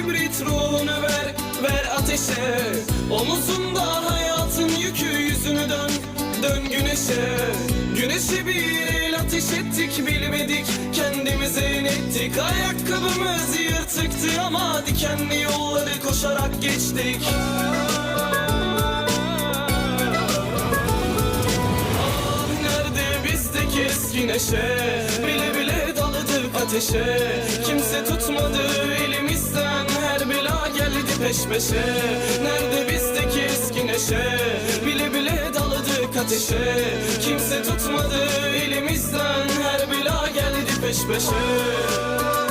kibrit, ruhunu ver, ver ateşe. Omuzunda hayatın yükü, yüzünü dön, dön güneşe. Güneşe bir el ateş ettik, bilmedik kendimize inettik. Ayakkabımız yırtıktı ama dikenli yolları koşarak geçtik. Ah nerede bizdeki eski neşe, bile bile daladık ateşe. Kimse tutmadı elimizden, her bela geldi peş peşe. Nerede bizdeki eski neşe, bile bile daladık ateşe. Kimse tutmadı elimizden, her bela geldi peş peşe.